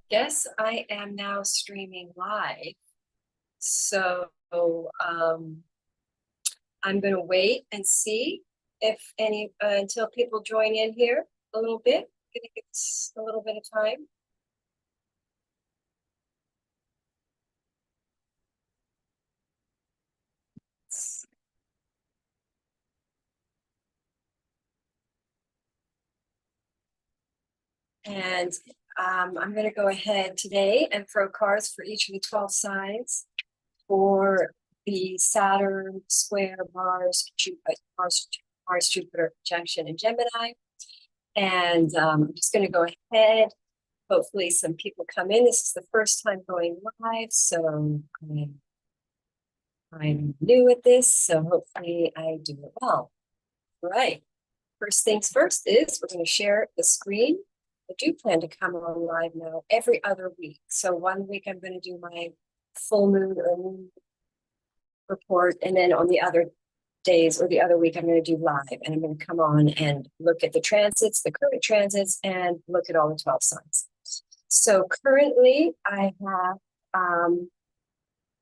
Guess I am now streaming live. So I'm going to wait and see if any until people join in here a little bit. I think it's a little bit of time. And I'm going to go ahead today and throw cards for each of the 12 signs for the Saturn square Mars Jupiter conjunction in Gemini. And I'm just going to go ahead. Hopefully some people come in. This is the first time going live, so I'm new at this, so hopefully I do it well. All right. First things first is we're going to share the screen. I do plan to come on live now every other week. So one week I'm going to do my full moon or moon report, and then on the other days or the other week I'm going to do live, and I'm going to come on and look at the transits, the current transits, and look at all the 12 signs. So currently I have,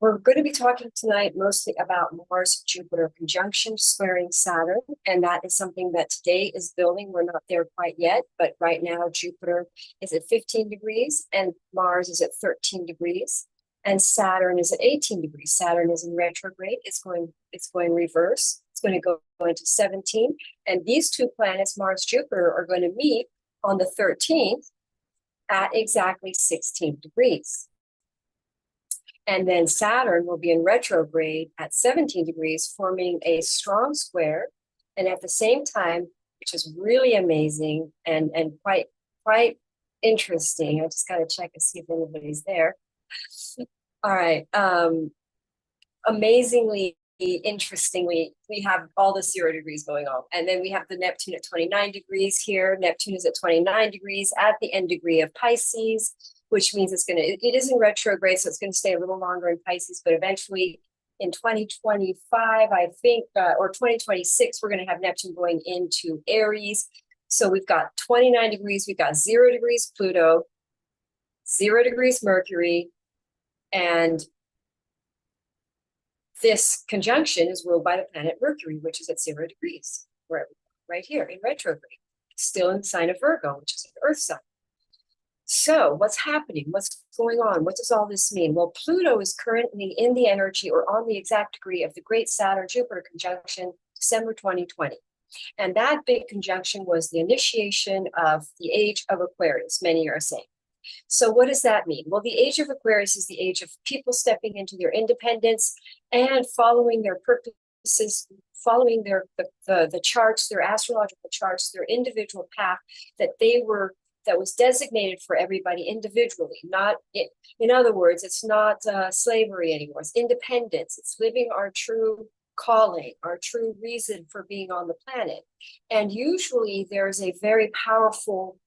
we're going to be talking tonight mostly about Mars Jupiter conjunction squaring Saturn, and that is something that today is building. We're not there quite yet, but right now Jupiter is at 15 degrees and Mars is at 13 degrees and Saturn is at 18 degrees. Saturn is in retrograde. It's going reverse. It's going to go into 17, and these two planets, Mars Jupiter, are going to meet on the 13th at exactly 16 degrees. And then Saturn will be in retrograde at 17 degrees, forming a strong square. And at the same time, which is really amazing and quite interesting. I just got to check and see if anybody's there. All right. Amazingly, interestingly, we have all the 0 degrees going on. And then we have the Neptune at 29 degrees here. Neptune is at 29 degrees at the end degree of Pisces, which means it is in retrograde, so it's going to stay a little longer in Pisces, but eventually in 2025, I think, or 2026, we're going to have Neptune going into Aries. So we've got 29 degrees, we've got 0 degrees Pluto, 0 degrees Mercury, and this conjunction is ruled by the planet Mercury, which is at 0 degrees, right here in retrograde, still in the sign of Virgo, which is an Earth sign. So what's happening? What's going on? What does all this mean? Well, Pluto is currently in the energy or on the exact degree of the great Saturn-Jupiter conjunction, December 2020. And that big conjunction was the initiation of the age of Aquarius, many are saying. So what does that mean? Well, the age of Aquarius is the age of people stepping into their independence and following their purposes, following the charts, their astrological charts, their individual path that was designated for everybody individually. Not, in other words, it's not slavery anymore. It's independence. It's living our true calling, our true reason for being on the planet. And usually there's a very powerful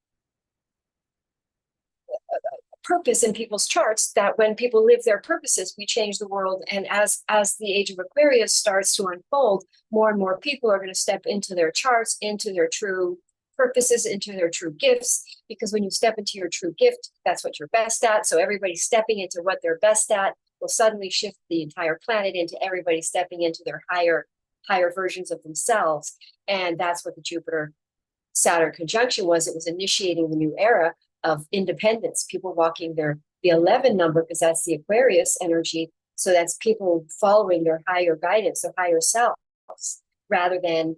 purpose in people's charts that when people live their purposes, we change the world. And as the age of Aquarius starts to unfold, more and more people are going to step into their charts, into their true purposes, into their true gifts, because when you step into your true gift, that's what you're best at. So everybody stepping into what they're best at will suddenly shift the entire planet into everybody stepping into their higher versions of themselves. And that's what the Jupiter Saturn conjunction was. It was initiating the new era of independence, people walking the 11 number, because that's the Aquarius energy. So that's people following their higher guidance, their higher selves, rather than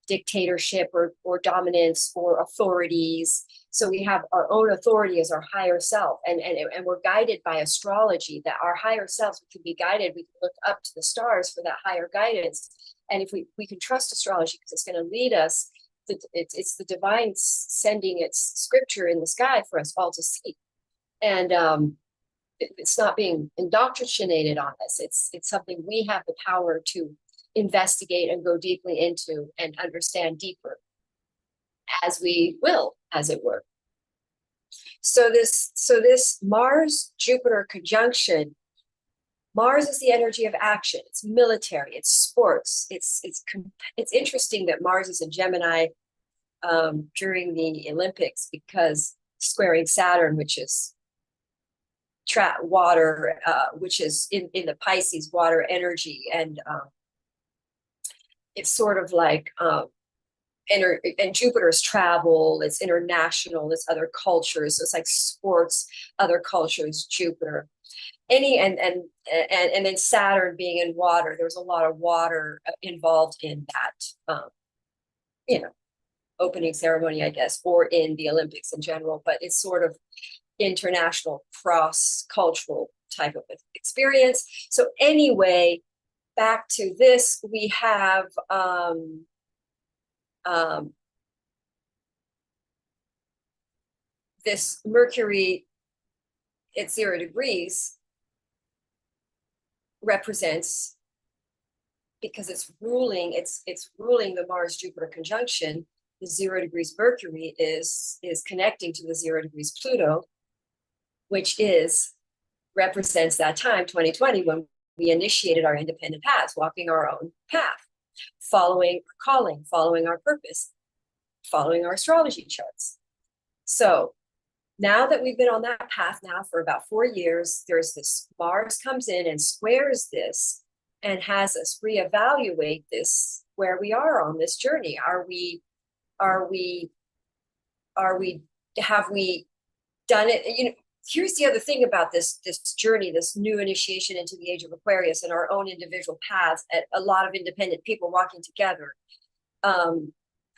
dictatorship or dominance or authorities. So we have our own authority as our higher self, and we're guided by astrology, that our higher selves, we can be guided, we can look up to the stars for that higher guidance. And if we can trust astrology, because it's going to lead us, it's the divine sending its scripture in the sky for us all to see. And it's not being indoctrinated on us. It's something we have the power to investigate and go deeply into and understand deeper as we will, as it were. So this Mars Jupiter conjunction, Mars is the energy of action. It's military, it's sports. It's interesting that Mars is in Gemini during the Olympics, because squaring Saturn, which is water, which is in the Pisces, water energy. And it's sort of like, and Jupiter's travel, it's international, it's other cultures. So it's like sports, other cultures, Jupiter. And then Saturn being in water, there's a lot of water involved in that, opening ceremony, I guess, or in the Olympics in general, but it's sort of international, cross-cultural type of experience. So anyway, back to this, we have this Mercury at 0 degrees represents, because it's ruling the Mars Jupiter conjunction. The 0 degrees Mercury is connecting to the 0 degrees Pluto, which represents that time, 2020, when we initiated our independent paths, walking our own path, following our calling, following our purpose, following our astrology charts. So now that we've been on that path now for about 4 years, there's this Mars comes in and squares this and has us reevaluate this, where we are on this journey. Have we done it? Here's the other thing about this journey, this new initiation into the age of Aquarius and our own individual paths, at a lot of independent people walking together,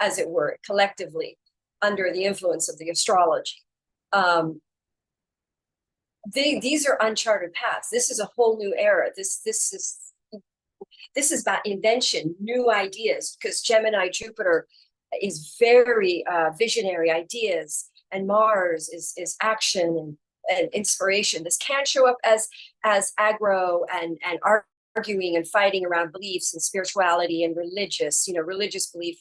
as it were, collectively, under the influence of the astrology. These are uncharted paths. This is a whole new era. This is about invention, new ideas, because Gemini Jupiter is very visionary ideas, and Mars is action and inspiration. This can't show up as aggro and arguing and fighting around beliefs and spirituality and religious belief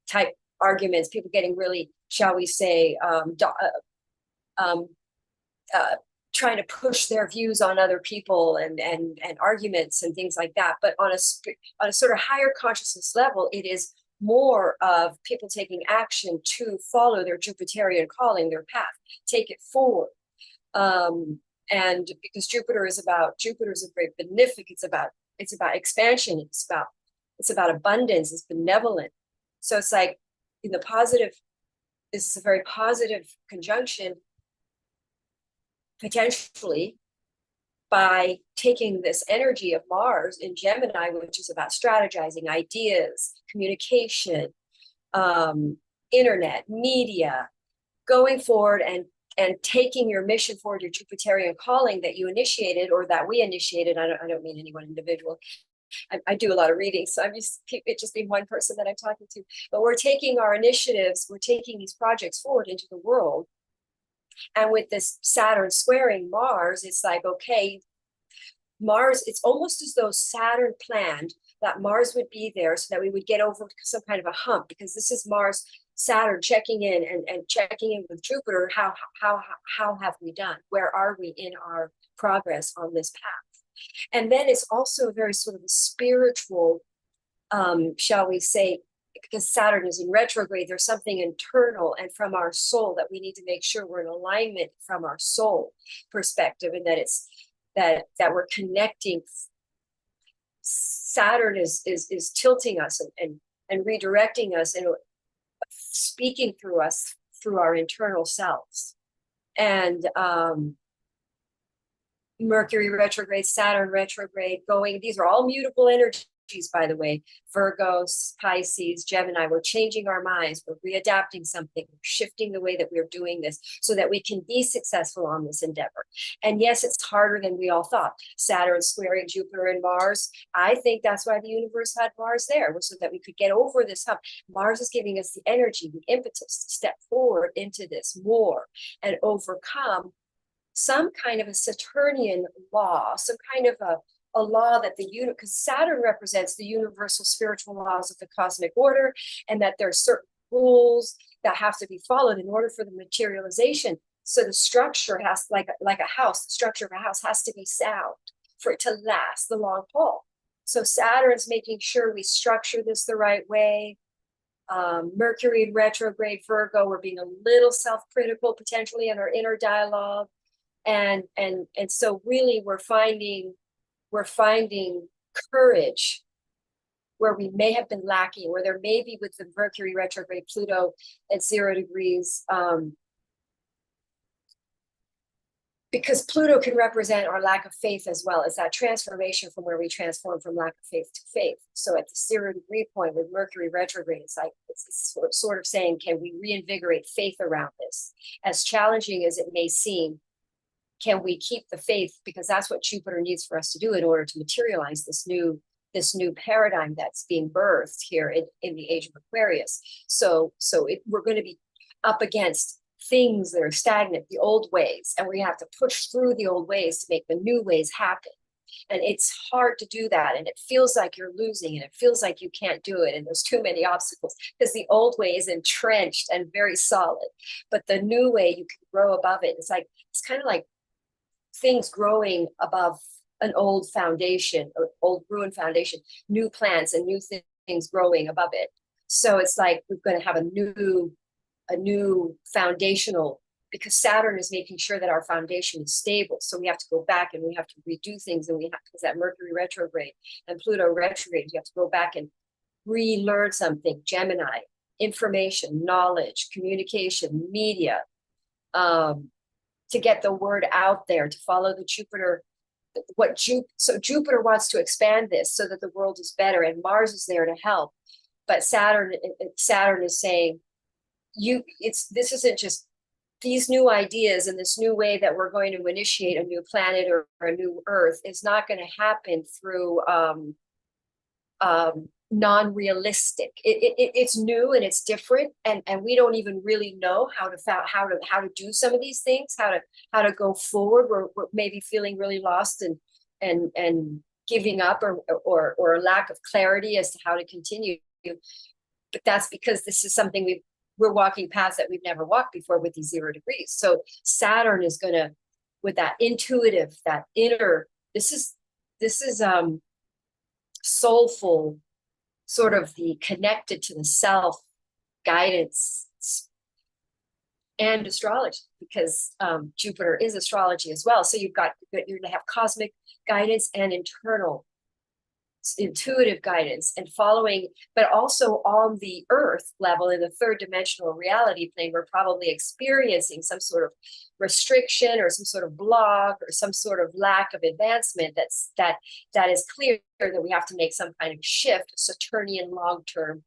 type arguments, people getting really, shall we say, trying to push their views on other people and arguments and things like that. But on a sort of higher consciousness level, it is more of people taking action to follow their Jupiterian calling, their path, take it forward. And because Jupiter is a great benefic, it's about expansion, it's about abundance, it's benevolent. So it's like, in the positive, this is a very positive conjunction, potentially, by taking this energy of Mars in Gemini, which is about strategizing, ideas, communication, internet, media, going forward and taking your mission forward, your Jupiterian calling that you initiated, or that we initiated. I don't mean any one individual. I do a lot of readings, so I'm used to it just being one person that I'm talking to. But we're taking our initiatives, we're taking these projects forward into the world. And with this Saturn squaring Mars, it's like, okay, Mars, it's almost as though Saturn planned that Mars would be there so that we would get over some kind of a hump, because this is Mars, Saturn checking in and checking in with Jupiter. How have we done? Where are we in our progress on this path? And then it's also a very sort of a spiritual, shall we say, because Saturn is in retrograde, there's something internal and from our soul that we need to make sure we're in alignment from our soul perspective, and that it's that we're connecting. Saturn is tilting us and redirecting us and speaking through us through our internal selves. And Mercury retrograde, Saturn retrograde going, these are all mutable energies, by the way. Virgos, Pisces, Gemini, we're changing our minds, we're readapting something, we're shifting the way that we're doing this so that we can be successful on this endeavor. And yes, it's harder than we all thought. Saturn squaring Jupiter and Mars, I think that's why the universe had Mars there, was so that we could get over this hump. Mars is giving us the energy, the impetus to step forward into this more and overcome some kind of a Saturnian law, some kind of a law that because Saturn represents the universal spiritual laws of the cosmic order, and that there are certain rules that have to be followed in order for the materialization. So the structure has, like a house, the structure of a house has to be sound for it to last the long haul. So Saturn's making sure we structure this the right way. Mercury in retrograde Virgo, we're being a little self-critical potentially in our inner dialogue. And so really we're finding courage where we may have been lacking, where there may be with the Mercury retrograde, Pluto at 0 degrees, because Pluto can represent our lack of faith as well as that transformation from where we transform from lack of faith to faith. So at the 0 degree point with Mercury retrograde, it's like it's sort of saying, can we reinvigorate faith around this? As challenging as it may seem, can we keep the faith? Because that's what Jupiter needs for us to do in order to materialize this new paradigm that's being birthed here in the age of Aquarius. So we're going to be up against things that are stagnant, the old ways, and we have to push through the old ways to make the new ways happen. And it's hard to do that, and it feels like you're losing, and it feels like you can't do it, and there's too many obstacles because the old way is entrenched and very solid, but the new way you can grow above it. It's kind of like things growing above an old foundation, or old ruined foundation, new plants and new things growing above it. So it's like we're going to have a new foundational, because Saturn is making sure that our foundation is stable. So we have to go back and we have to redo things, and we have, because that Mercury retrograde and Pluto retrograde, you have to go back and relearn something. Gemini, information, knowledge, communication, media, to get the word out there, to follow the Jupiter. So Jupiter wants to expand this so that the world is better, and Mars is there to help. But Saturn is saying, this isn't just these new ideas and this new way that we're going to initiate a new planet or a new Earth is not going to happen through non-realistic. It's new and it's different, and we don't even really know how to do some of these things, how to go forward. We're maybe feeling really lost and giving up, or a lack of clarity as to how to continue. But that's because this is something we're walking paths that we've never walked before with these 0 degrees. So Saturn is going to, with that intuitive, that inner, this is soulful, sort of the connected to the self guidance and astrology, because Jupiter is astrology as well. So you're going to have cosmic guidance and internal intuitive guidance and following, but also on the Earth level, in the third dimensional reality plane, we're probably experiencing some sort of restriction or some sort of block or some sort of lack of advancement that is clear that we have to make some kind of shift, a Saturnian long-term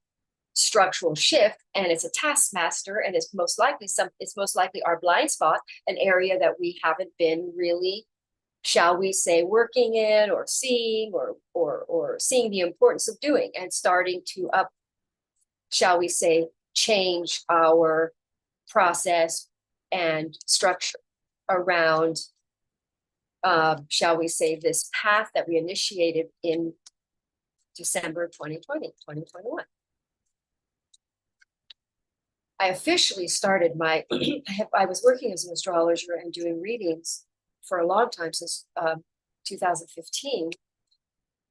structural shift, and it's a taskmaster, and it's most likely our blind spot, an area that we haven't been really, shall we say, working in or seeing or seeing the importance of doing, and starting to shall we say, change our process and structure around, shall we say, this path that we initiated in December 2021. I officially started I was working as an astrologer and doing readings for a long time, since 2015,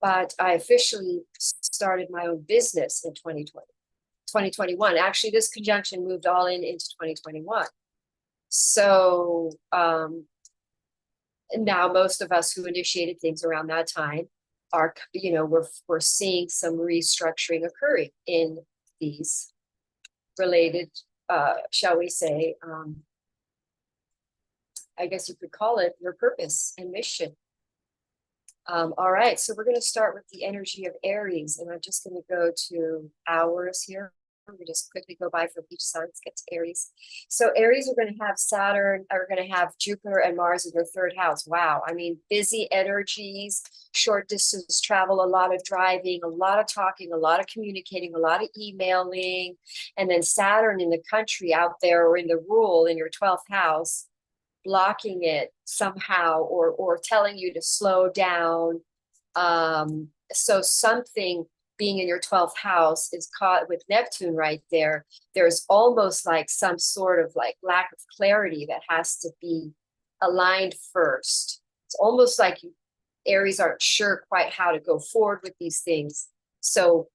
but I officially started my own business in 2021. Actually, this conjunction moved all into 2021. So now most of us who initiated things around that time are, we're seeing some restructuring occurring in these related, shall we say, I guess you could call it your purpose and mission. All right, so we're going to start with the energy of Aries, and I'm just going to go to hours here. We just quickly go by from each sign. Let's get to Aries. So Aries are going to have Saturn, are going to have Jupiter and Mars in their third house. Wow, I mean, busy energies, short distance travel, a lot of driving, a lot of talking, a lot of communicating, a lot of emailing, and then Saturn in the country out there, or in the rural in your 12th house, blocking it somehow, or telling you to slow down. So something being in your 12th house is caught with Neptune right there. There's almost like some sort of like lack of clarity that has to be aligned first. It's almost like Aries aren't sure quite how to go forward with these things. So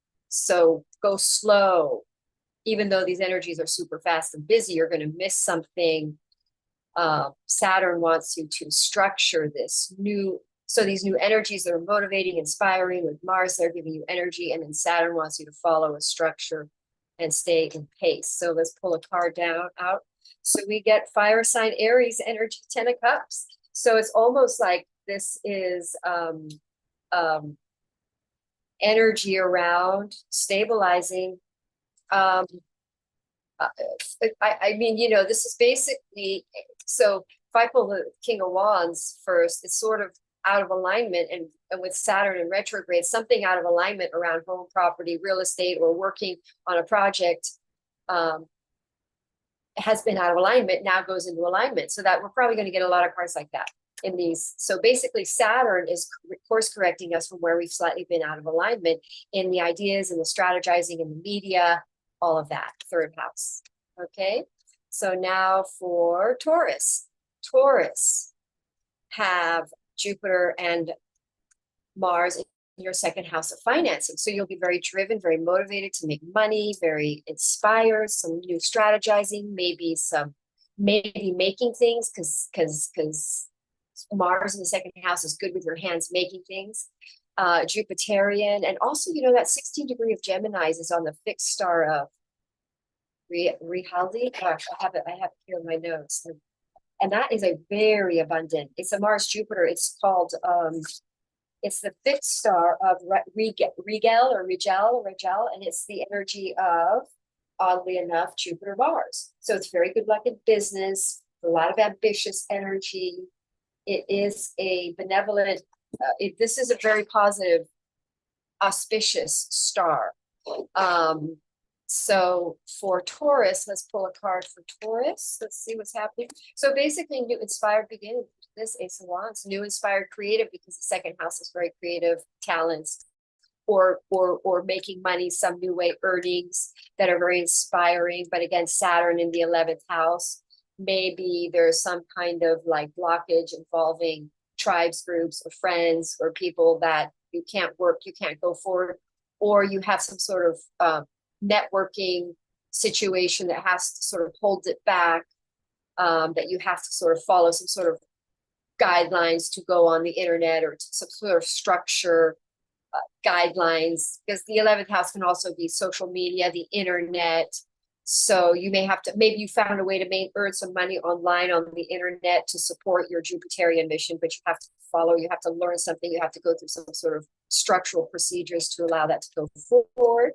go slow. Even though these energies are super fast and busy, you're going to miss something Saturn wants you to structure this new, so these new energies that are motivating, inspiring. With Mars, they're giving you energy, and then Saturn wants you to follow a structure and stay in pace. So let's pull a card down out. So we get fire sign Aries energy, 10 of Cups. So it's almost like this is energy around stabilizing. I mean, you know, this is basically, so if I pull the King of Wands first, it's sort of out of alignment, and with Saturn in retrograde, something out of alignment around home, property, real estate, or working on a project has been out of alignment, now goes into alignment. So that we're probably going to get a lot of cards like that in these. So basically Saturn is course correcting us from where we've slightly been out of alignment in the ideas and the strategizing in the media, all of that. Third house. Okay. So now for Taurus. Taurus have Jupiter and Mars in your second house of financing. So you'll be very driven, very motivated to make money, very inspired, some new strategizing, maybe making things, because Mars in the second house is good with your hands making things. Jupiterian, and also, you know, that 16 degree of Geminis is on the fixed star of Rihaldi. Gosh, I have it here in my notes. And that is a very abundant, it's a Mars Jupiter. It's called it's the fixed star of Rigel, and it's the energy of, oddly enough, Jupiter Mars. So it's very good luck in business, a lot of ambitious energy. It is a benevolent, this is a very positive, auspicious star. So for Taurus, let's pull a card for Taurus. Let's see what's happening. So basically, new inspired beginning. This Ace of Wands, new inspired creative, because the second house is very creative talents, or making money some new way, earnings that are very inspiring. But again, Saturn in the 11th house, maybe there's some kind of like blockage involving tribes, groups, or friends, or people that you can't work, you can't go forward, or you have some sort of networking situation that has to sort of hold it back, that you have to sort of follow some sort of guidelines to go on the internet, or some sort of structure, guidelines, because the 11th house can also be social media, the internet. So you may have to, maybe you found a way to earn some money online on the internet to support your Jupiterian mission, but you have to follow, you have to learn something, you have to go through some sort of structural procedures to allow that to go forward.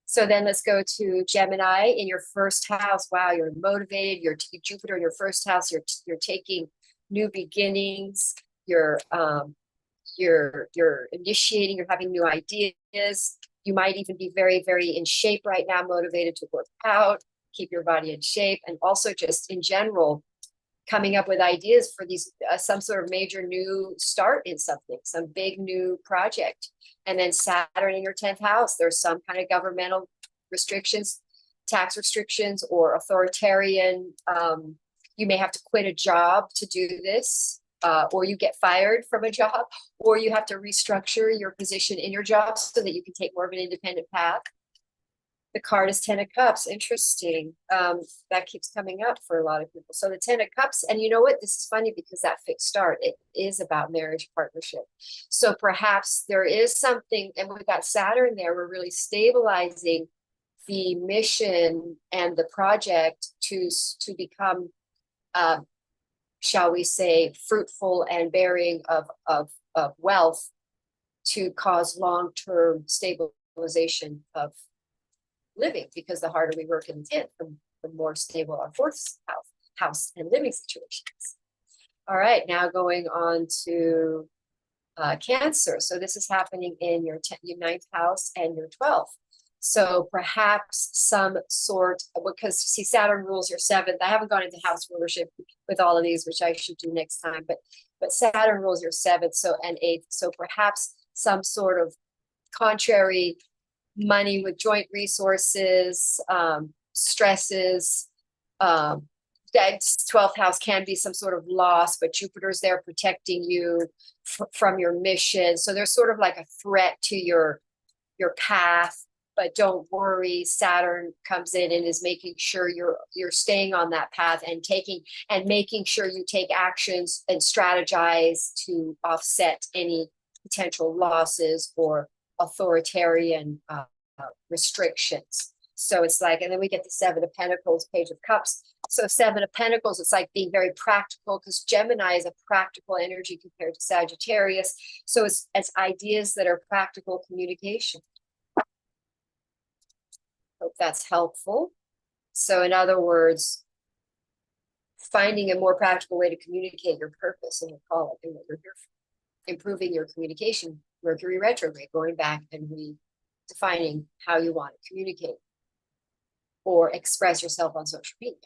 So then let's go to Gemini in your first house. Wow, you're motivated. You're Jupiter in your first house. You're taking new beginnings. You're initiating. You're having new ideas. You might even be very, very in shape right now, motivated to work out, keep your body in shape, and also just in general, coming up with ideas for these some sort of major new start in something, some big new project. And then Saturn in your 10th house, there's some kind of governmental restrictions, tax restrictions, or authoritarian. You may have to quit a job to do this, or you get fired from a job, or you have to restructure your position in your job so that you can take more of an independent path. The card is 10 of Cups. Interesting. That keeps coming up for a lot of people. So the 10 of Cups, and you know what? This is funny because that fixed start, it is about marriage partnership. So perhaps there is something, and with that Saturn there, we're really stabilizing the mission and the project to become, shall we say, fruitful and bearing of wealth, to cause long-term stabilization of living, because the harder we work in the 10th, the more stable our fourth house and living situations. All right, now going on to Cancer. So this is happening in your 9th house and your 12th. So perhaps some sort, because see, Saturn rules your 7th. I haven't gone into house rulership with all of these, which I should do next time, but Saturn rules your 7th, so and 8th. So perhaps some sort of contrary money with joint resources, stresses. That 12th house can be some sort of loss, but Jupiter's there protecting you from your mission. So there's sort of like a threat to your path. but don't worry, Saturn comes in and is making sure you're staying on that path and making sure you take actions and strategize to offset any potential losses or authoritarian restrictions. So it's like, and then we get the Seven of Pentacles, Page of Cups. So Seven of Pentacles, it's like being very practical, because Gemini is a practical energy compared to Sagittarius. So it's ideas that are practical communication. Hope that's helpful. So in other words, finding a more practical way to communicate your purpose and your call and what you're here for. Improving your communication, Mercury retrograde, going back and redefining how you want to communicate or express yourself on social media.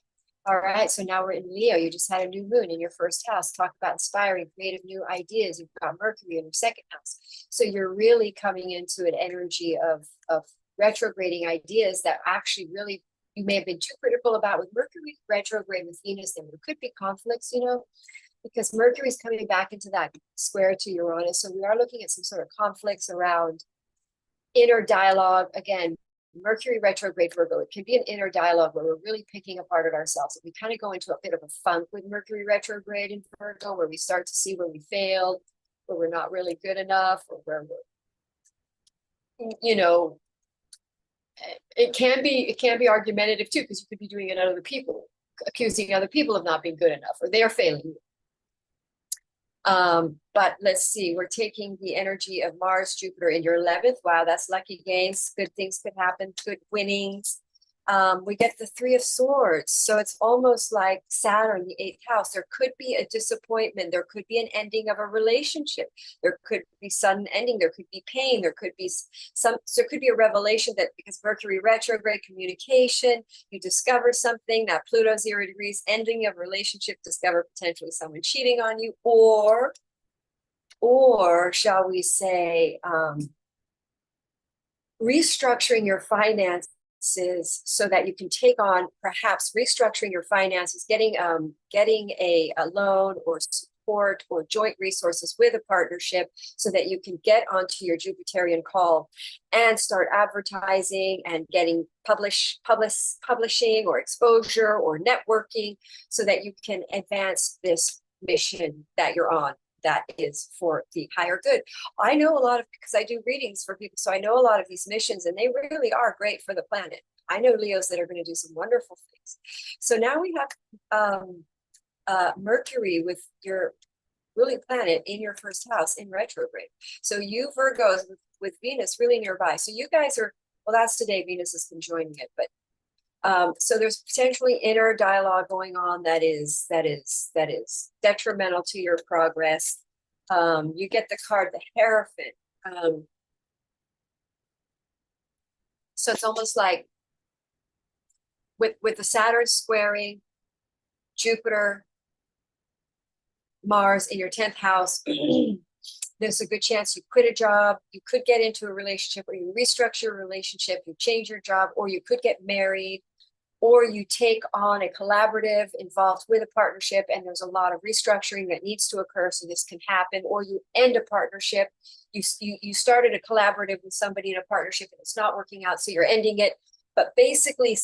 All right, so now we're in Leo. You just had a new moon in your first house. Talk about inspiring, creative new ideas. You've got Mercury in your second house. So you're really coming into an energy of retrograding ideas that actually really you may have been too critical about. With Mercury retrograde with Venus, there could be conflicts, because Mercury's coming back into that square to Uranus. So we are looking at some sort of conflicts around inner dialogue. Again, Mercury retrograde Virgo, it can be an inner dialogue where we're really picking apart at ourselves. We kind of go into a bit of a funk with Mercury retrograde in Virgo, where we start to see where we failed, where we're not really good enough, or where we're, it can be argumentative too, because you could be doing it on other people, accusing other people of not being good enough, or they're failing you. But let's see, we're taking the energy of Mars, Jupiter in your 11th. Wow, that's lucky gains. Good things could happen, good winnings. We get the Three of Swords. So it's almost like Saturn, the 8th house. There could be a disappointment. There could be an ending of a relationship. There could be sudden ending. There could be pain. There could be there could be a revelation that because Mercury retrograde communication, you discover something, that Pluto 0 degrees, ending of relationship, discover potentially someone cheating on you, or shall we say, restructuring your finances so that you can take on, perhaps restructuring your finances, getting a loan or support or joint resources with a partnership so that you can get onto your Jupiterian call and start advertising and getting publishing or exposure or networking so that you can advance this mission that you're on. That is for the higher good. I know a lot of, because I do readings for people, so I know a lot of these missions, and they really are great for the planet. I know Leos that are going to do some wonderful things. So now we have Mercury with your really planet in your first house in retrograde. So you Virgos with Venus really nearby. So you guys are, well, that's today, Venus has been joining it, but so there's potentially inner dialogue going on that is detrimental to your progress. You get the card, the Hierophant. So it's almost like with the Saturn squaring Jupiter, Mars in your 10th house, there's a good chance you quit a job, you could get into a relationship, or you restructure a relationship, you change your job, or you could get married, or you take on a collaborative involved with a partnership, and there's a lot of restructuring that needs to occur so this can happen, or you end a partnership. You started a collaborative with somebody in a partnership and it's not working out, so you're ending it. But basically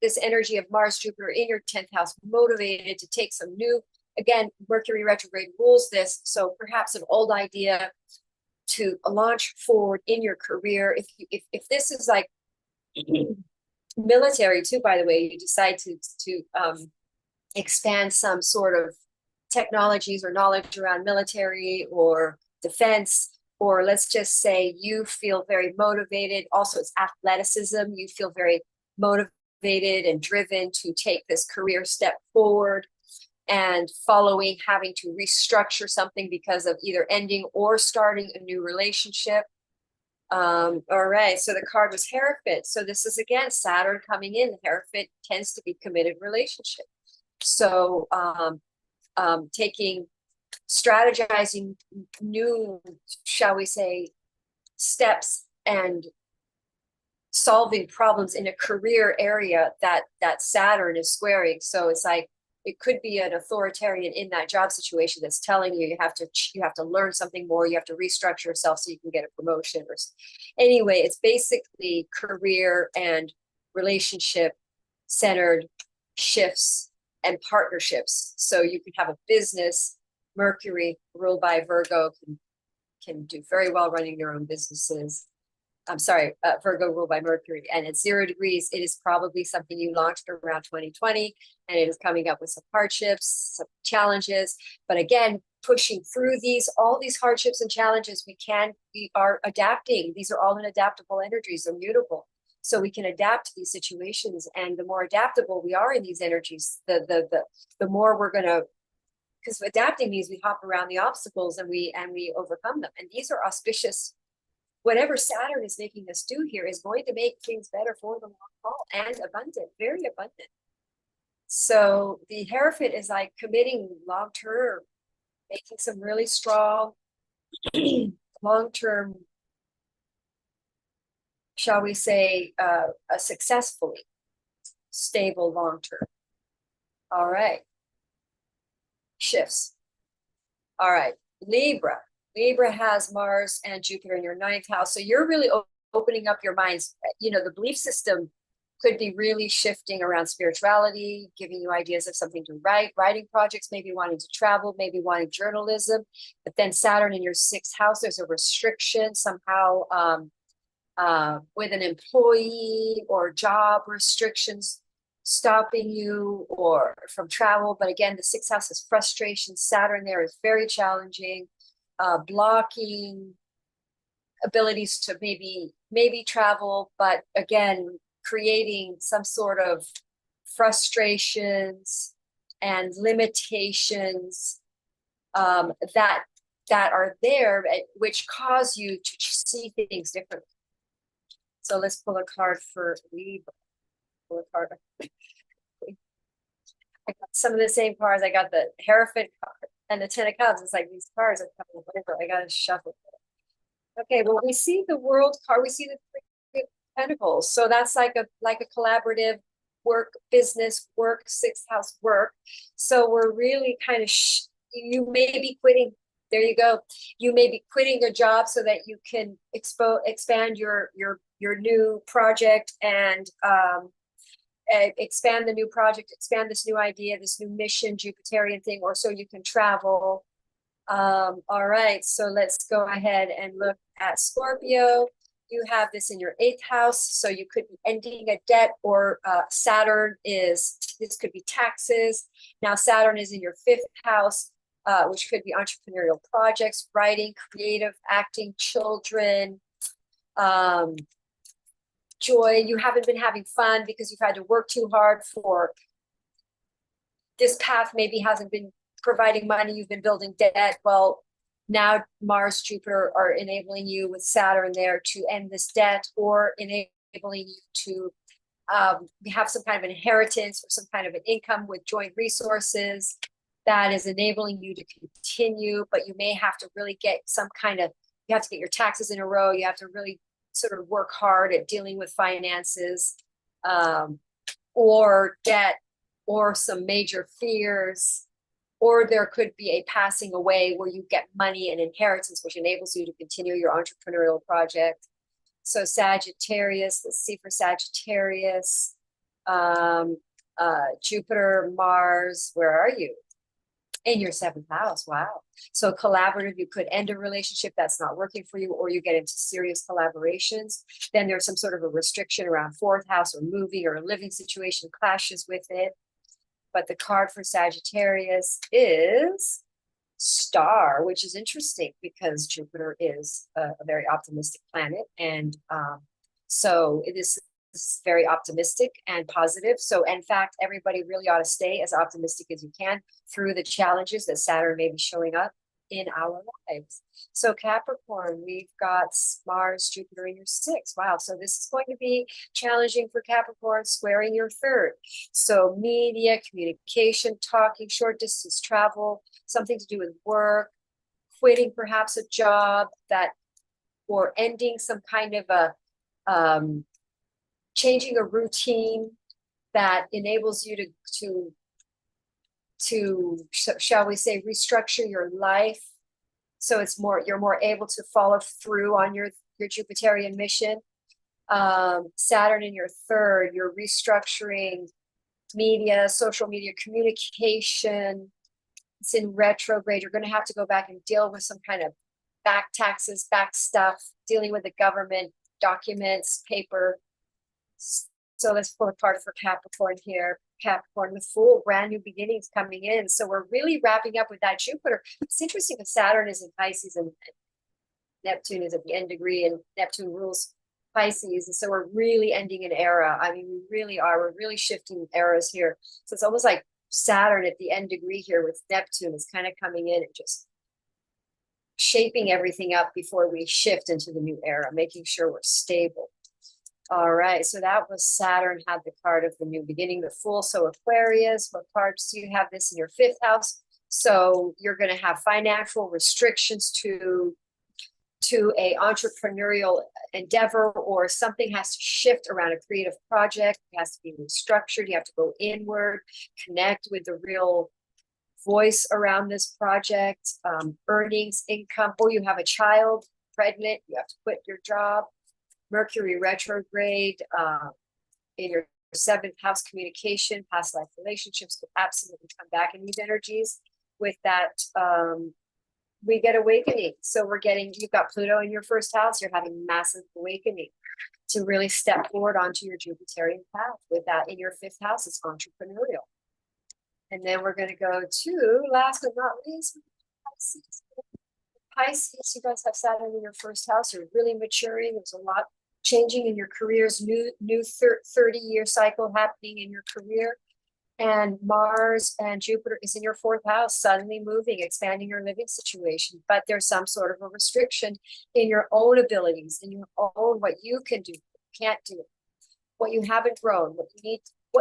this energy of Mars, Jupiter in your 10th house, motivated to take some new, again, Mercury retrograde rules this, so perhaps an old idea to launch forward in your career. If this is like military too, by the way, you decide to expand some sort of technologies or knowledge around military or defense, or let's just say you feel very motivated. Also, it's athleticism. You feel very motivated and driven to take this career step forward, and following having to restructure something because of either ending or starting a new relationship. All right, so the card was Hierophant. So this is again Saturn coming in. Hierophant tends to be committed relationship. So strategizing new, shall we say, steps and solving problems in a career area that Saturn is squaring. So it's like it could be an authoritarian in that job situation that's telling you you have to learn something more, you have to restructure yourself so you can get a promotion. Or anyway, it's basically career and relationship centered shifts and partnerships. So you can have a business. Mercury, ruled by Virgo, can do very well running your own businesses. I'm sorry, Virgo ruled by Mercury, and at 0 degrees, it is probably something you launched around 2020, and it is coming up with some hardships, some challenges. But again, pushing through all these hardships and challenges, we are adapting. These are all adaptable energies, they're mutable. So we can adapt to these situations, and the more adaptable we are in these energies, the more we're going to, because adapting means we hop around the obstacles and we overcome them. And these are auspicious. Whatever Saturn is making us do here is going to make things better for the long haul, and abundant, very abundant. So the Hierophant is like committing long term, making some really strong long term, shall we say, a successfully stable long term. All right. Shifts. All right. Libra. Libra has Mars and Jupiter in your 9th house. So you're really opening up your minds. You know, the belief system could be really shifting around spirituality, giving you ideas of something to write, writing projects, maybe wanting to travel, maybe wanting journalism. But then Saturn in your 6th house, there's a restriction somehow with an employee or job restrictions stopping you or from travel. But again, the 6th house is frustration. Saturn there is very challenging, blocking abilities to maybe travel, but again, creating some sort of frustrations and limitations that are there, which cause you to see things differently. So let's pull a card for Libra. Pull a card. I got some of the same cards. I got the Hierophant card and the 10 of Cups. It's like these cards are coming over. I gotta shuffle it. Okay, well, we see the World card. We see the 3 of Pentacles. So that's like a collaborative work, business work, 6th house work. So we're really kind of you may be quitting. There you go. You may be quitting a job so that you can expand your new project and expand the new project, expand this new idea, this new mission, Jupiterian thing, or so you can travel. All right, so let's go ahead and look at Scorpio. You have this in your 8th house, so you could be ending a debt, or Saturn this could be taxes. Now Saturn is in your 5th house, which could be entrepreneurial projects, writing, creative, acting, children, joy. You haven't been having fun because you've had to work too hard for this path, maybe hasn't been providing money, you've been building debt. Well, now Mars, Jupiter are enabling you with Saturn there to end this debt, or enabling you to have some kind of inheritance or some kind of an income with joint resources that is enabling you to continue. But you may have to really get you have to get your taxes in a row. You have to really sort of work hard at dealing with finances, or debt, or some major fears. Or there could be a passing away where you get money and inheritance, which enables you to continue your entrepreneurial project. So Sagittarius, let's see for Sagittarius, Jupiter, Mars, where are you? In your 7th house. Wow. So collaborative, you could end a relationship that's not working for you, or you get into serious collaborations. Then there's some sort of a restriction around 4th house, or moving, or a living situation clashes with it. But the card for Sagittarius is Star, which is interesting because Jupiter is a very optimistic planet. And so it is very optimistic and positive. So in fact, everybody really ought to stay as optimistic as you can through the challenges that Saturn may be showing up in our lives. So Capricorn, we've got Mars, Jupiter in your 6th. Wow. So this is going to be challenging for Capricorn, squaring your 3rd. So media, communication, talking, short distance travel, something to do with work, quitting perhaps a job or ending some kind of changing a routine that enables you to shall we say, restructure your life. So it's more, you're more able to follow through on your Jupiterian mission. Saturn in your third, you're restructuring media, social media communication. It's in retrograde. You're going to have to go back and deal with some kind of back taxes, back stuff, dealing with the government, documents, paper. So let's pull apart for Capricorn here. Capricorn with full brand new beginnings coming in. So we're really wrapping up with that Jupiter. It's interesting that Saturn is in Pisces and Neptune is at the end degree, and Neptune rules Pisces. And so we're really ending an era. I mean, we really are. We're really shifting eras here. So it's almost like Saturn at the end degree here with Neptune is kind of coming in and just shaping everything up before we shift into the new era, making sure we're stable. All right, so that was Saturn, had the card of the new beginning, the Fool. So Aquarius, what cards do you have this in your fifth house? So you're going to have financial restrictions to a entrepreneurial endeavor, or something has to shift around a creative project. It has to be restructured. You have to go inward, connect with the real voice around this project. Earnings, income, or you have a child, pregnant, you have to quit your job. Mercury retrograde in your seventh house, communication, past life relationships could absolutely come back in these energies. With that, we get awakening. So you've got Pluto in your first house, you're having massive awakening to really step forward onto your Jupiterian path. With that in your fifth house, it's entrepreneurial. And then we're going to go to, last but not least, Pisces. Pisces, you guys have Saturn in your first house. You're really maturing. There's a lot changing in your careers, new 30-year cycle happening in your career. And Mars and Jupiter is in your fourth house, suddenly moving, expanding your living situation. But there's some sort of a restriction in your own abilities, in your own, what you can do, can't do, what you haven't grown, what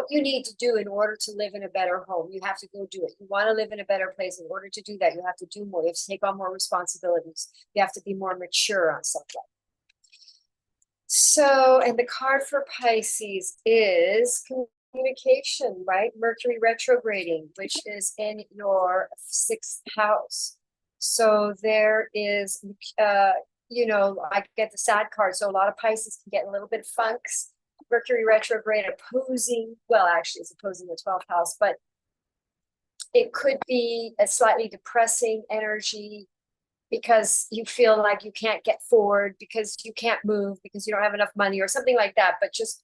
you need to do in order to live in a better home. You have to go do it. You want to live in a better place. In order to do that, you have to do more. You have to take on more responsibilities. You have to be more mature on something. So, and the card for Pisces is communication, right? Mercury retrograding, which is in your sixth house. So there is, I get the sad card. So a lot of Pisces can get a little bit of funks. Mercury retrograde opposing, well, actually it's opposing the 12th house, but it could be a slightly depressing energy because you feel like you can't get forward, because you can't move, because you don't have enough money or something like that. But just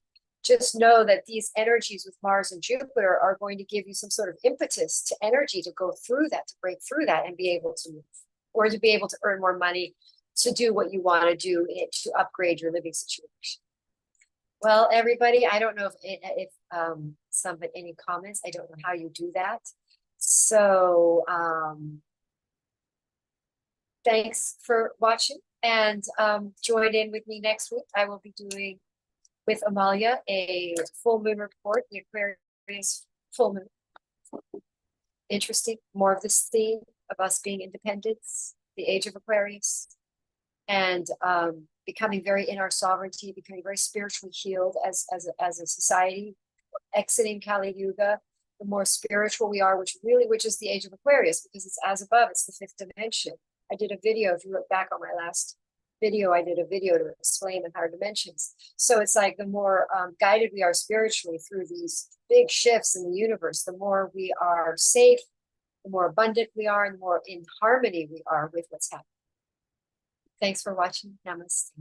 know that these energies with Mars and Jupiter are going to give you some sort of impetus to energy to go through that, to break through that and be able to move, or to be able to earn more money, to do what you want to do, to upgrade your living situation. Well, everybody, I don't know if any comments. I don't know how you do that. So thanks for watching, and join in with me next week. I will be doing with Amalia a full moon report, the Aquarius full moon. Interesting, more of this theme of us being independents, the age of Aquarius, and becoming very in our sovereignty, becoming very spiritually healed as a society, exiting Kali Yuga. The more spiritual we are, which is the age of Aquarius, because it's as above, it's the fifth dimension. I did a video, if you look back on my last video, I did a video to explain the higher dimensions. So it's like the more guided we are spiritually through these big shifts in the universe, the more we are safe, the more abundant we are, and the more in harmony we are with what's happening. Thanks for watching. Namaste.